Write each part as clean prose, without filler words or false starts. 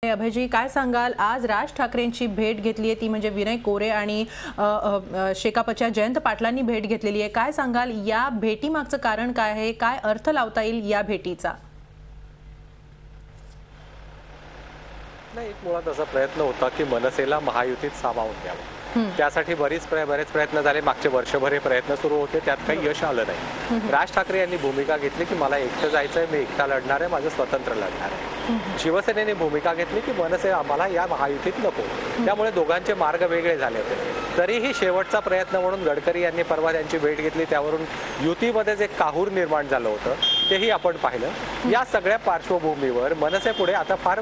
अभयजी, काय सांगाल? आज राज ठाकरेंची भेट घेतली आहे ती म्हणजे विनय कोरे आणि शेकापच्या जयंत पाटलांनी भेट घेतलेली आहे. काय सांगाल, या भेटीमागचं कारण काय आहे? काय अर्थ लावता येईल या भेटीचा? नाही, एक मुळात असा प्रयत्न होता की मनसेला महायुतीत सामावून घ्यावं. त्यासाठी बरेच प्रयत्न झाले. मागचे वर्षभर हे प्रयत्न सुरू होते, त्यात काही यश आलं नाही. राज ठाकरे यांनी भूमिका घेतली की मला एकटं जायचंय, मी एकटा लढणार आहे, माझं स्वतंत्र लढणार आहे. शिवसेनेने भूमिका घेतली की मनसे आम्हाला या महायुतीत नको. त्यामुळे दोघांचे मार्ग वेगळे झाले होते. तरीही शेवटचा प्रयत्न म्हणून गडकरी यांनी परवा त्यांची भेट घेतली, त्यावरून युतीमध्ये जे काहूर निर्माण झालं होतं तेही आपण पाहिलं. या सगळ्या पार्श्वभूमीवर मनसे पुढे आता फार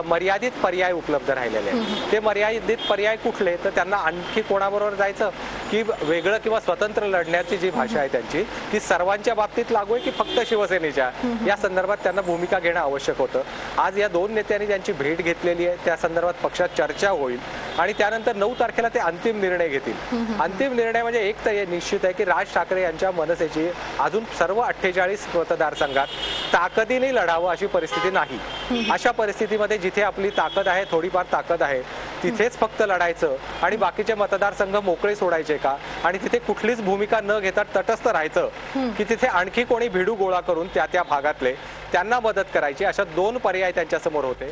मर्यादित पर्याय उपलब्ध राहिलेले आहेत. ते मर्यादित पर्याय कुठले? तर त्यांना आणखी कोणाबरोबर जायचं की वेगळं किंवा स्वतंत्र लढण्याची जी भाषा आहे त्यांची ती सर्वांच्या बाबतीत लागू आहे की फक्त शिवसेनेच्या, या संदर्भात त्यांना भूमिका घेणं आवश्यक होतं. आज या दोन नेत्यांनी त्यांची भेट घेतलेली आहे, त्या संदर्भात पक्षात चर्चा होईल आणि त्यानंतर 9 तारखेला ते अंतिम निर्णय घेतील. अंतिम निर्णय म्हणजे एक तर निश्चित आहे की राज ठाकरे यांच्या मनसेची अजून सर्व 48 मतदारसंघात ताकदीने लढावं अशी परिस्थिती नाही. अशा परिस्थितीमध्ये जिथे आपली ताकद आहे, थोडीफार ताकद आहे, तिथेच फक्त लढायचं आणि बाकीचे मतदारसंघ मोकळे सोडायचे का? आणि तिथे कुठलीच भूमिका न घेता तटस्थ राहायचं की तिथे आणखी कोणी भिडू गोळा करून त्या भागातले त्यांना मदत करायची? अशा दोन पर्याय त्यांच्या समोर होते.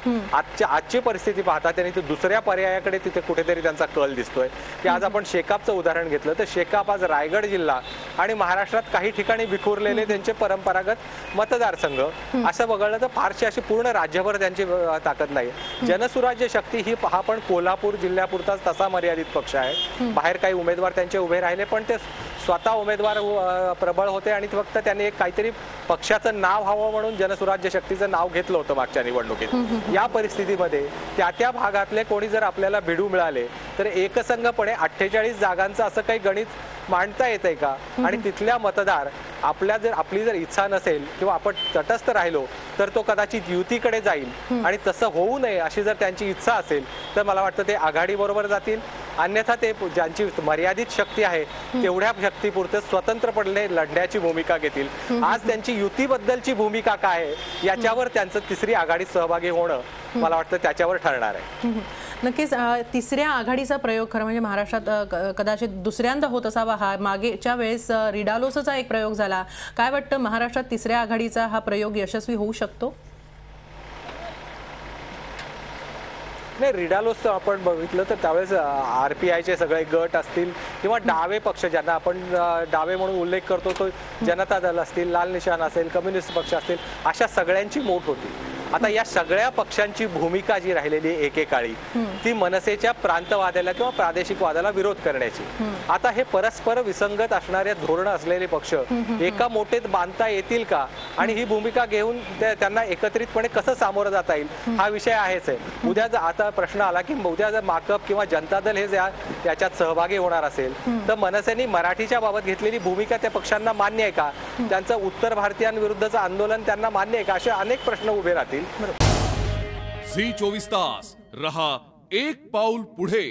आजची परिस्थिती पाहता त्यांनी दुसऱ्या पर्यायाकडे तिथे कुठेतरी त्यांचा कल दिसतोय की आज आपण शेकापचं उदाहरण घेतलं तर शेकाप आज रायगड जिल्हा आणि महाराष्ट्रात काही ठिकाणी विखुरलेले त्यांचे परंपरागत मतदारसंघ असं बघितलं तर फारशी अशी पूर्ण राज्यभर त्यांची ताकद नाही. जनसुराज्य शक्ती ही हा पण कोल्हापूर जिल्ह्यापुरताच तसा मर्यादित पक्ष आहे. बाहेर काही उमेदवार त्यांचे उभे राहिले पण ते स्वतः उमेदवार प्रबळ होते आणि फक्त त्यांनी एक काहीतरी पक्षाचं नाव हवं म्हणून जनसुराज्य शक्तीचं नाव घेतलं होतं मागच्या निवडणुकीत. या परिस्थितीमध्ये त्या भागातले कोणी जर आपल्याला भिडू मिळाले तर एकसंघपणे 48 जागांचं असं काही गणित मांडता येतंय का? आणि तिथल्या मतदार आपली जर इच्छा नसेल किंवा आपण तटस्थ राहिलो तर तो कदाचित युतीकडे जाईल आणि तसं होऊ नये अशी जर त्यांची इच्छा असेल तर मला वाटतं ते आघाडी बरोबर जातील. अन्यथा ते ज्यांची मर्यादित शक्ती आहे तेवढ्या शक्तीपुरते स्वतंत्रपणे लढण्याची भूमिका घेतील. आज त्यांची युतीबद्दलची भूमिका काय आहे याच्यावर त्यांचं तिसरी आघाडीत सहभागी होणं मला वाटतं त्याच्यावर ठरणार आहे. नक्कीच तिसऱ्या आघाडीचा प्रयोग खरं म्हणजे महाराष्ट्रात कदाचित दुसऱ्यांदा होत असावा. हा मागेच्या वेळेस रिडालोसचा एक प्रयोग झाला. काय वाटतं, महाराष्ट्रात तिसऱ्या आघाडीचा हा प्रयोग यशस्वी होऊ शकतो? नाही, रिडालोस आपण बघितलं तर त्यावेळेस RPIचे सगळे गट असतील किंवा डावे पक्ष ज्यांना आपण डावे म्हणून उल्लेख करतो तो जनता दल असतील, लाल निशाण असेल, कम्युनिस्ट पक्ष असतील, अशा सगळ्यांची मोठ होती. आता या सगळ्या पक्षांची भूमिका जी राहिलेली एकेकाळी ती मनसेच्या प्रांतवादाला किंवा प्रादेशिक वादाला विरोध करण्याची. आता हे परस्पर विसंगत असणारे धोरण असलेले पक्ष एका मोठेत बांधता येतील का? आणि ही भूमिका घेऊन त्यांना एकत्रितपणे कसं सामोरं जाता येईल हा विषय आहेच आहे. उद्या आता प्रश्न आला की उद्या जर माकप किंवा जनता दल हे याच्यात सहभागी होणार असेल तर मनसेने मराठीच्या बाबत घेतलेली भूमिका त्या पक्षांना मान्य आहे का? त्यांचं उत्तर भारतीयांविरुद्धचं आंदोलन त्यांना मान्य आहे का? असे अनेक प्रश्न उभे राहतील. झी 24 तास रहा एक पाऊल पुढे.